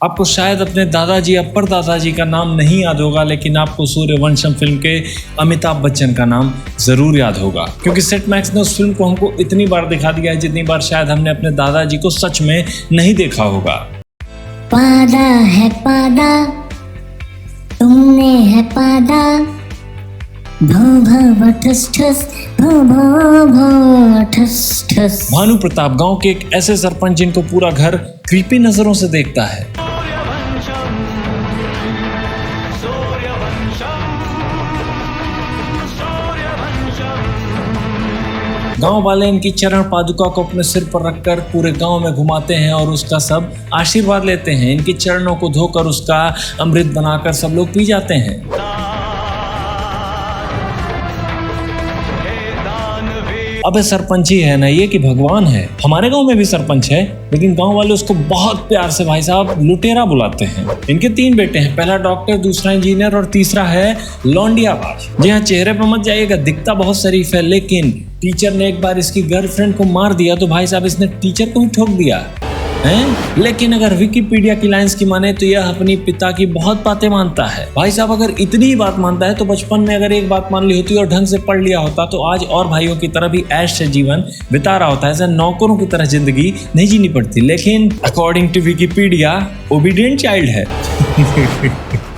आपको शायद अपने दादाजी या परदादाजी का नाम नहीं याद होगा, लेकिन आपको सूर्यवंशम फिल्म के अमिताभ बच्चन का नाम जरूर याद होगा, क्योंकि सेट मैक्स ने उस फिल्म को हमको इतनी बार दिखा दिया है जितनी बार शायद हमने अपने दादाजी को सच में नहीं देखा होगा। पादा है पादा, तुमने है पादा, भो भो ठस ठस, भो भो भो ठस ठस। भानु प्रताप गांव के एक ऐसे सरपंच जिनको पूरा घर क्रीपी नजरों से देखता है। गांव वाले इनकी चरण पादुका को अपने सिर पर रखकर पूरे गांव में घुमाते हैं और उसका सब आशीर्वाद लेते हैं। इनकी चरणों को धोकर उसका अमृत बनाकर सब लोग पी जाते हैं। अबे सरपंच ही है ना ये कि भगवान है। हमारे गांव में भी सरपंच है, लेकिन गांव वाले उसको बहुत प्यार से भाई साहब लुटेरा बुलाते हैं। इनके 3 बेटे हैं, पहला डॉक्टर, दूसरा इंजीनियर और तीसरा है लौंडियाबाज। जी हाँ, चेहरे पर मत जाइएगा, दिखता बहुत शरीफ है, लेकिन टीचर ने एक बार इसकी गर्लफ्रेंड को मार दिया तो भाई साहब इसने टीचर को ही ठोक दिया है। लेकिन अगर विकिपीडिया की लाइंस की माने तो यह अपनी पिता की बहुत बातें मानता है। भाई साहब अगर इतनी ही बात मानता है तो बचपन में अगर एक बात मान ली होती और ढंग से पढ़ लिया होता तो आज और भाइयों की तरह भी ऐश से जीवन बिता रहा होता है। ऐसे नौकरों की तरह जिंदगी नहीं जीनी पड़ती। लेकिन according to Wikipedia obedient child है।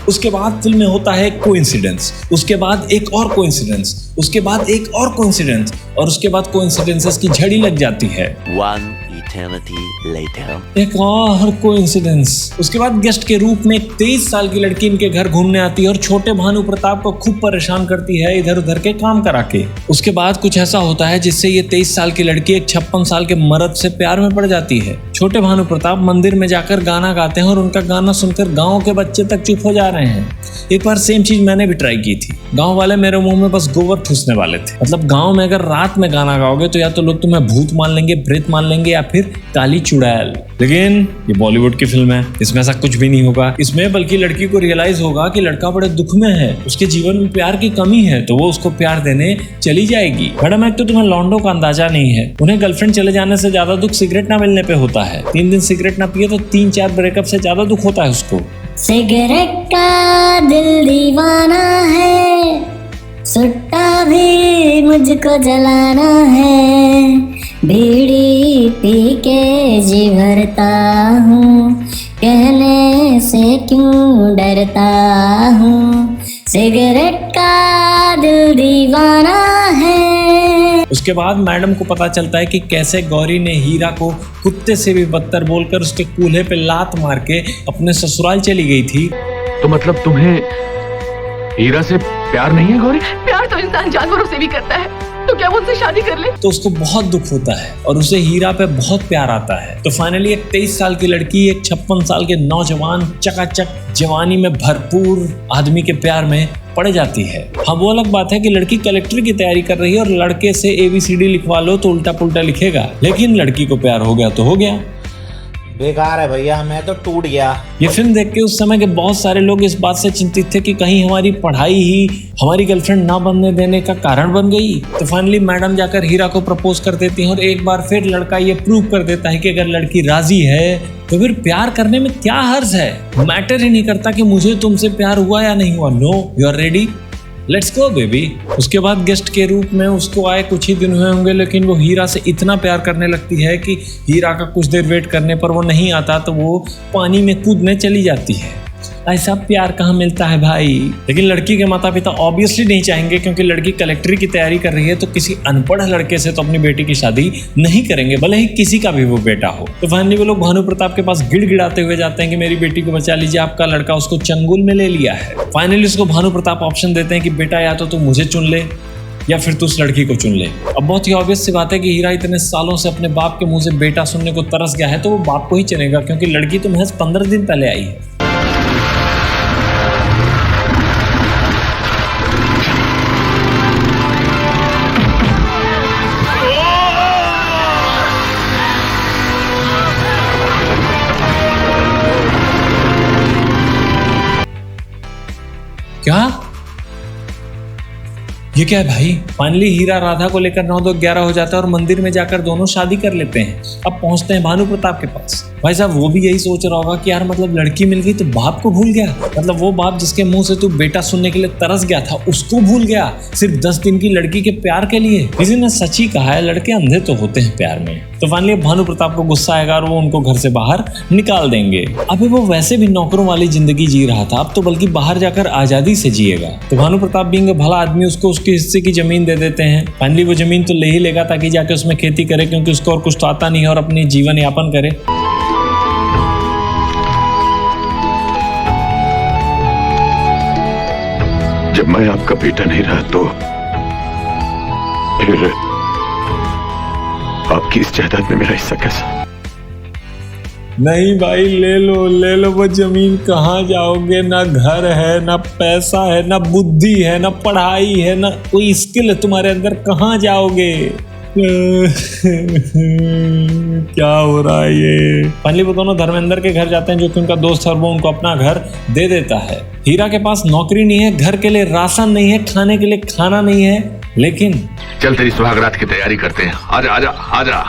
उसके बाद फिल्म में होता है कोइंसिडेंस, उसके बाद एक और कोइंसिडेंस, उसके बाद एक और कोइंसिडेंस और उसके बाद कोइंसिडेंसेस की झड़ी लग जाती है। One eternity later. एक और कोइंसिडेंस। उसके बाद गेस्ट के रूप में एक 23 साल की लड़की इनके घर घूमने आती है और छोटे भानु प्रताप को खूब परेशान करती है इधर उधर के काम करा के। उसके बाद कुछ ऐसा होता है जिससे ये 23 साल की लड़की एक 56 साल के मर्द से प्यार में पड़ जाती है। छोटे भानु प्रताप मंदिर में जाकर गाना गाते हैं और उनका गाना सुनकर गाँव के बच्चे तक चुप हो जा रहे हैं। एक बार सेम चीज मैंने भी ट्राई की थी। गांव वाले मेरे मुंह में बस गोबर ठूसने वाले थे। मतलब गांव में अगर रात में गाना गाओगे तो या तो लोग तुम्हें भूत मान लेंगे, प्रेत मान लेंगे या फिर काली चुड़ैल। लेकिन ये बॉलीवुड की फिल्म है, इसमें ऐसा कुछ भी नहीं होगा। इसमें बल्कि लड़की को रियलाइज होगा कि लड़का बड़े दुख में है, उसके जीवन में प्यार की कमी है, तो वो उसको प्यार देने चली जाएगी। मैडम एक तो तुम्हें लौंडो का अंदाजा नहीं है, उन्हें गर्लफ्रेंड चले जाने से ज्यादा दुख सिगरेट ना मिलने पे होता है। 3 दिन सिगरेट ना पिए तो 3-4 ब्रेकअप से ज्यादा दुख होता है उसको। सिगरेट का दिल दीवाना है, सुट्टा भी मुझको जलाना है, बीड़ी पी के जी भरता हूँ, कहने से क्यों डरता हूँ, सिगरेट का दिल दीवाना है। उसके बाद मैडम को पता चलता है कि कैसे गौरी ने हीरा को कुत्ते से भी बदतर बोलकर उसके कूल्हे पे लात मार के अपने ससुराल चली गई थी। तो मतलब तुम्हें हीरा से प्यार नहीं है गौरी? प्यार तो इंसान जानवरों से भी करता है, तो क्या वो उनसे शादी कर ले? तो उसको बहुत दुख होता है और उसे हीरा पे बहुत प्यार आता है। तो फाइनली एक 23 साल की लड़की एक 56 साल के नौजवान चकाचक जवानी में भरपूर आदमी के प्यार में पड़ जाती है। हाँ, वो अलग बात है कि लड़की कलेक्टर की तैयारी कर रही है और लड़के से ABCD लिखवा लो तो उल्टा पुल्टा लिखेगा, लेकिन लड़की को प्यार हो गया तो हो गया। बेकार है भैया, मैं तो टूट गया। ये फिल्म देख के उस समय के बहुत सारे लोग इस बात से चिंतित थे कि कहीं हमारी पढ़ाई ही हमारी गर्लफ्रेंड ना बनने देने का कारण बन गई। तो फाइनली मैडम जाकर हीरा को प्रपोज कर देती हैं और एक बार फिर लड़का ये प्रूव कर देता है कि अगर लड़की राजी है तो फिर प्यार करने में क्या हर्ज है। मैटर ही नहीं करता कि मुझे तुमसे प्यार हुआ या नहीं हुआ। No, you are ready, let's go baby. उसके बाद गेस्ट के रूप में उसको आए कुछ ही दिन हुए होंगे, लेकिन वो हीरा से इतना प्यार करने लगती है कि हीरा का कुछ देर वेट करने पर वो नहीं आता तो वो पानी में कूदने चली जाती है। ऐसा प्यार कहाँ मिलता है भाई। लेकिन लड़की के माता पिता ऑब्वियसली नहीं चाहेंगे, क्योंकि लड़की कलेक्टरी की तैयारी कर रही है तो किसी अनपढ़ लड़के से तो अपनी बेटी की शादी नहीं करेंगे, भले ही किसी का भी वो बेटा हो। तो फाइनली वो लोग भानु प्रताप के पास गिड़गिड़ाते हुए जाते हैं कि मेरी बेटी को बचा लीजिए, आपका लड़का उसको चंगुल में ले लिया है। फाइनली उसको भानु प्रताप ऑप्शन देते हैं कि बेटा या तो तू मुझे चुन ले या फिर तू उस लड़की को चुन ले। अब बहुत ही ऑब्वियस सी बात है कि हीरा इतने सालों से अपने बाप के मुंह से बेटा सुनने को तरस गया है तो वो बाप को ही चुनेगा, क्योंकि लड़की तो महज 15 दिन पहले आई है। क्या ये क्या है भाई। फाइनली हीरा राधा को लेकर 9-11 हो जाता है और मंदिर में जाकर दोनों शादी कर लेते हैं। अब पहुंचते हैं भानु प्रताप के पास। भाई साहब वो भी यही सोच रहा होगा कि यार मतलब लड़की मिल गई तो बाप को भूल गया, मतलब वो बाप जिसके मुंह से तू बेटा सुनने के लिए तरस गया था उसको भूल गया सिर्फ 10 दिन की लड़की के प्यार के लिए। किसी ने सच ही कहा है, लड़के अंधे तो होते हैं प्यार में। तो फाइनली भानु प्रताप को गुस्सा आएगा और वो उनको घर से बाहर निकाल देंगे। अभी वो वैसे भी नौकरों वाली जिंदगी जी रहा था, अब तो बल्कि बाहर जाकर आजादी से जिएगा। तो भानु प्रताप भी भला आदमी उसको उसके हिस्से की जमीन दे देते हैं। फाइनली वो जमीन तो ले ही लेगा ताकि जाके उसमें खेती करे, क्योंकि उसको और कुछ तो आता नहीं है और अपनी जीवन यापन करे। जब मैं आपका बेटा नहीं रहा तो फिर आपकी इस जायदाद में मेरा हिस्सा कैसा? नहीं भाई ले लो वो जमीन, कहाँ जाओगे? ना घर है, ना पैसा है, ना बुद्धि है, ना पढ़ाई है, ना कोई स्किल है तुम्हारे अंदर, कहाँ जाओगे? क्या हो रहा है ये? फाइनली वो दोनों धर्मेंद्र के घर जाते हैं जो कि उनका दोस्त है और वो उनको अपना घर दे देता है। हीरा के पास नौकरी नहीं है, घर के लिए राशन नहीं है, खाने के लिए खाना नहीं है, लेकिन चल तेरी सुहागरात की तैयारी करते हैं, आजा आजा आजा।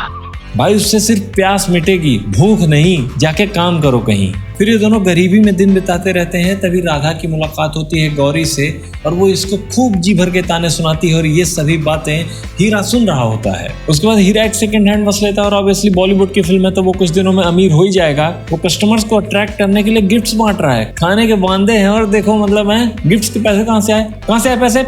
भाई उससे सिर्फ प्यास मिटेगी, भूख नहीं, जाके काम करो कहीं। फिर ये दोनों गरीबी में दिन बिताते रहते हैं। तभी राधा की मुलाकात होती है गौरी से और वो इसको खूब जी भर के ताने सुनाती है और ये सभी बातें हीरा सुन रहा होता है। उसके बाद हीरा एक सेकंड हैंड बस लेता है और ऑब्वियसली बॉलीवुड की फिल्म है तो वो कुछ दिनों में अमीर हो ही जाएगा। वो कस्टमर्स को अट्रैक्ट करने के लिए गिफ्ट्स बांट रहा है, खाने के वांदे हैं और देखो मतलब है गिफ्ट्स के पैसे कहाँ से आए पैसे।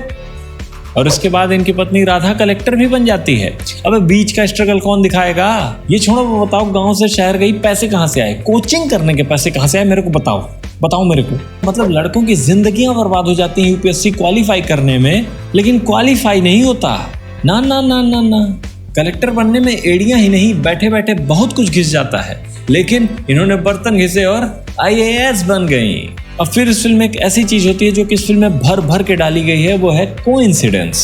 और उसके बाद इनकी पत्नी राधा कलेक्टर भी बन जाती है। अब बीच का स्ट्रगल कौन दिखाएगा? ये छोड़ो, वो बताओ गांव से शहर गई, पैसे कहाँ से आए? कोचिंग करने के पैसे कहाँ से आए? मेरे को बताओ मेरे को। मतलब लड़कों की जिंदगियां बर्बाद हो जाती हैं यूपीएससी क्वालिफाई करने में, लेकिन क्वालिफाई नहीं होता। ना ना ना ना ना, कलेक्टर बनने में एड़ियां ही नहीं, बैठे बैठे बहुत कुछ घिस जाता है, लेकिन इन्होंने बर्तन घिसे और IAS बन गई। अब फिर इस फिल्म में एक ऐसी चीज होती है जो कि इस फिल्म में भर भर के डाली गई है, वो है कोइंसिडेंस।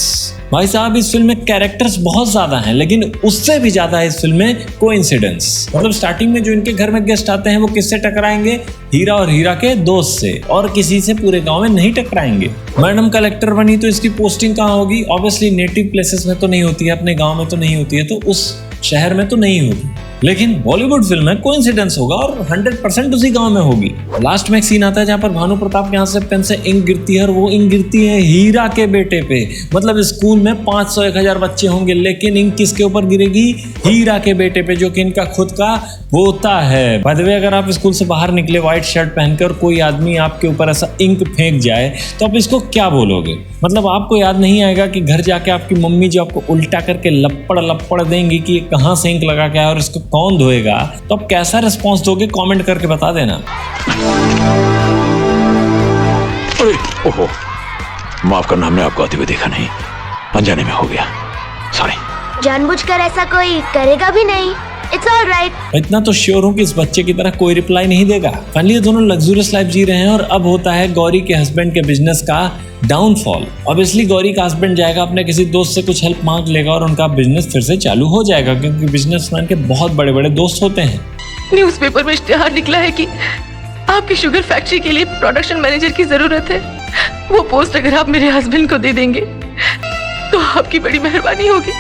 भाई साहब इस फिल्म में कैरेक्टर्स बहुत ज्यादा हैं, लेकिन उससे भी ज्यादा है इस फिल्म में कोइंसिडेंस। मतलब स्टार्टिंग में जो इनके घर में गेस्ट आते हैं वो किससे टकराएंगे? हीरा और हीरा के दोस्त से, और किसी से पूरे गांव में नहीं टकराएंगे। मैडम कलेक्टर बनी तो इसकी पोस्टिंग कहाँ होगी? ऑब्वियसली नेटिव प्लेसेस में तो नहीं होती है, अपने गाँव में तो नहीं होती है, तो उस शहर में तो नहीं होगी। लेकिन बॉलीवुड फिल्म में कोइंसिडेंस होगा और 100% उसी गांव में होगी। लास्ट में एक सीन आता है जहां पर भानु प्रताप के हाथ से पेन से इंक गिरती है और वो इंक गिरती है हीरा के बेटे पे। मतलब स्कूल में 500-1000 बच्चे होंगे, लेकिन इंक किसके ऊपर गिरेगी? हीरा के बेटे पे, जो कि इनका खुद का होता है। बाय द वे अगर आप स्कूल से बाहर निकले व्हाइट शर्ट पहनकर और कोई आदमी आपके ऊपर ऐसा इंक फेंक जाए तो आप इसको क्या बोलोगे? मतलब आपको याद नहीं आएगा कि घर जाके आपकी मम्मी जो आपको उल्टा करके लपड़ देंगी कि ये कहाँ से इंक लगा के आया और इसको कौन धोएगा, तो आप कैसा रिस्पॉन्स दोगे? कमेंट करके बता देना। ओहो, माफ करना, हमने आपको आते हुए देखा नहीं, अनजाने में हो गया, सॉरी। जानबूझकर ऐसा कोई करेगा भी नहीं, इट्स ऑल राइट। इतना तो श्योर हूँ कि इस बच्चे की तरह कोई रिप्लाई नहीं देगा। फाइनली ये दोनों लग्जूरियस लाइफ जी रहे हैं और अब होता है गौरी के हस्बैंड के बिजनेस का डाउनफॉल। ऑब्वियसली गौरी का हस्बैंड जाएगा अपने किसी दोस्त से कुछ हेल्प मांग लेगा और उनका बिजनेस फिर से चालू हो जाएगा, क्योंकि बिजनेसमैन के बहुत बड़े बड़े दोस्त होते हैं। न्यूज़पेपर में इश्तिहार निकला है कि आपकी शुगर फैक्ट्री के लिए प्रोडक्शन मैनेजर की जरूरत है। वो पोस्ट अगर आप मेरे हस्बैंड को दे देंगे तो आपकी बड़ी मेहरबानी होगी।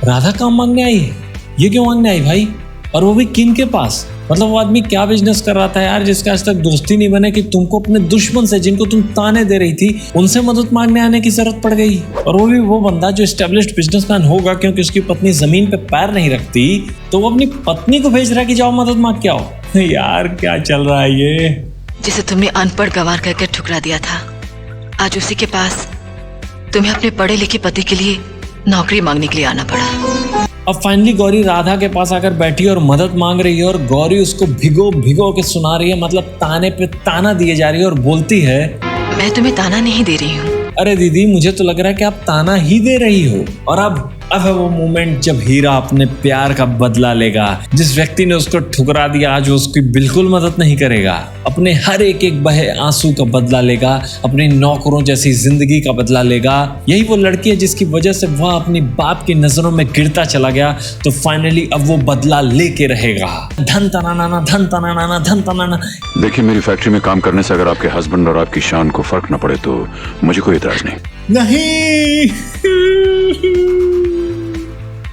राधा काम मांगने आई है? ये क्यों मांगने आई भाई? और वो भी किन के पास? मतलब वो आदमी क्या बिजनेस कर रहा था यार जिसका आज तक दोस्ती नहीं बने कि तुमको अपने दुश्मन से, जिनको तुम ताने दे रही थी, उनसे मदद मांगने आने की जरूरत पड़ गई। और वो भी वो बंदा जो एस्टेब्लिश्ड बिजनेसमैन होगा, क्योंकि उसकी पत्नी जमीन पे पैर नहीं रखती, तो वो अपनी पत्नी को भेज रहा है कि जाओ मदद मांग के आओ। यार क्या चल रहा है ये? जिसे तुमने अनपढ़ गंवार करके ठुकरा दिया था, आज उसी के पास तुम्हें अपने पढ़े लिखे पति के लिए नौकरी मांगने के लिए आना पड़ा। अब फाइनली गौरी राधा के पास आकर बैठी और मदद मांग रही है और गौरी उसको भिगो के सुना रही है, मतलब ताने पे ताना दिए जा रही है और बोलती है, मैं तुम्हें ताना नहीं दे रही हूँ। अरे दीदी मुझे तो लग रहा है कि आप ताना ही दे रही हो। और अब है वो मोमेंट जब हीरा अपने प्यार का बदला लेगा। जिस व्यक्ति ने उसको ठुकरा दिया आज वो उसकी बिल्कुल मदद नहीं करेगा। अपने हर एक बहे आंसू का बदला लेगा, अपने नौकरों जैसी जिंदगी का बदला लेगा। यही वो लड़की है जिसकी वजह से वह अपनी बाप की नजरों में गिरता चला गया। तो फाइनली अब वो बदला लेके रहेगा। धन तनाना धन तनाना धन तनाना। देखिए, मेरी फैक्ट्री में काम करने से अगर आपके हस्बैंड और आपकी शान को फर्क न पड़े तो मुझे कोई इतराज नहीं।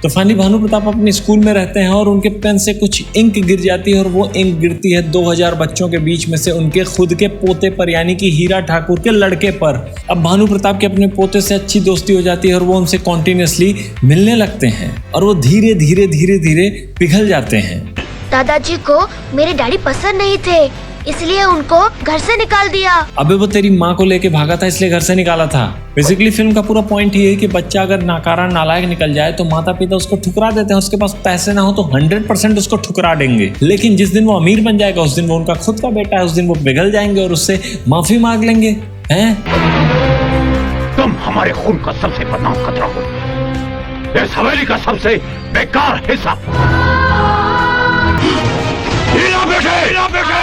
तो फाइनली भानु प्रताप अपने स्कूल में रहते हैं और उनके पेन से कुछ इंक गिर जाती है और वो इंक गिरती है 2000 बच्चों के बीच में से उनके खुद के पोते पर, यानी कि हीरा ठाकुर के लड़के पर। अब भानु प्रताप के अपने पोते से अच्छी दोस्ती हो जाती है और वो उनसे कॉन्टिन्यूसली मिलने लगते हैं और वो धीरे धीरे धीरे धीरे पिघल जाते हैं। दादाजी को मेरे डैडी पसंद नहीं थे, इसलिए उनको घर से निकाल दिया। अबे वो तेरी माँ को लेके भागा था इसलिए घर से निकाला था। बेसिकली फिल्म का पूरा पॉइंट ये है कि बच्चा अगर नाकारा नालायक निकल जाए तो माता पिता उसको ठुकरा देते हैं। उसके पास पैसे ना हो तो 100% उसको ठुकरा देंगे, लेकिन जिस दिन वो अमीर बन जाएगा उस दिन वो उनका खुद का बेटा है, उस दिन वो पिघल जाएंगे और उससे माफी मांग लेंगे। हैं? तुम हमारे खून का सबसे बदनाम खतरा हो, इस हवेली का सबसे बेकार हिस्सा। हीरा बेटे, हीरा बेटे।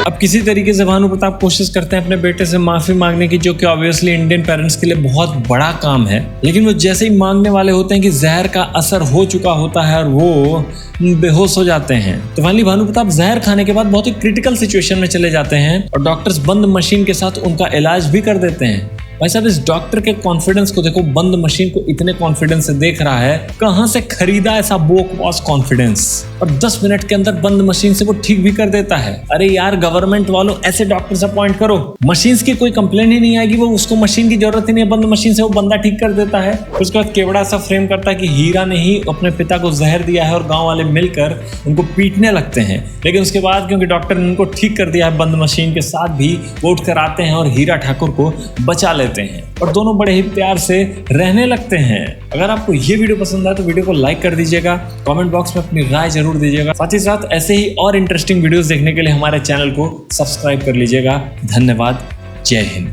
अब किसी तरीके से भानु प्रताप कोशिश करते हैं अपने बेटे से माफी मांगने की, जो कि ऑब्वियसली इंडियन पेरेंट्स के लिए बहुत बड़ा काम है। लेकिन वो जैसे ही मांगने वाले होते हैं कि जहर का असर हो चुका होता है और वो बेहोश हो जाते हैं। तो फाइनली भानु प्रताप जहर खाने के बाद बहुत ही क्रिटिकल सिचुएशन में चले जाते हैं और डॉक्टर्स बंद मशीन के साथ उनका इलाज भी कर देते हैं। भाई साहब, इस डॉक्टर के कॉन्फिडेंस को देखो, बंद मशीन को इतने कॉन्फिडेंस से देख रहा है, कहां से खरीदा ऐसा बोकवास कॉन्फिडेंस। और 10 मिनट के अंदर बंद मशीन से वो ठीक भी कर देता है। अरे यार गवर्नमेंट वालों, ऐसे डॉक्टर्स अपॉइंट करो, मशीन्स की कोई कंप्लेन ही नहीं आएगी, वो उसको मशीन की जरूरत ही नहीं है, बंद मशीन से वो बंदा ठीक कर देता है। उसके बाद केवड़ा सा फ्रेम करता है कि हीरा ने ही अपने पिता को जहर दिया है और गाँव वाले मिलकर उनको पीटने लगते हैं। लेकिन उसके बाद क्योंकि डॉक्टर ने उनको ठीक कर दिया है बंद मशीन के साथ भी, वो उठ कर आते हैं और हीरा ठाकुर को बचा लेते हैं और दोनों बड़े ही प्यार से रहने लगते हैं। अगर आपको ये वीडियो पसंद आए तो वीडियो को लाइक कर दीजिएगा, कमेंट बॉक्स में अपनी राय जरूर दीजिएगा। साथ ही साथ ऐसे ही और इंटरेस्टिंग वीडियोस देखने के लिए हमारे चैनल को सब्सक्राइब कर लीजिएगा। धन्यवाद। जय हिंद।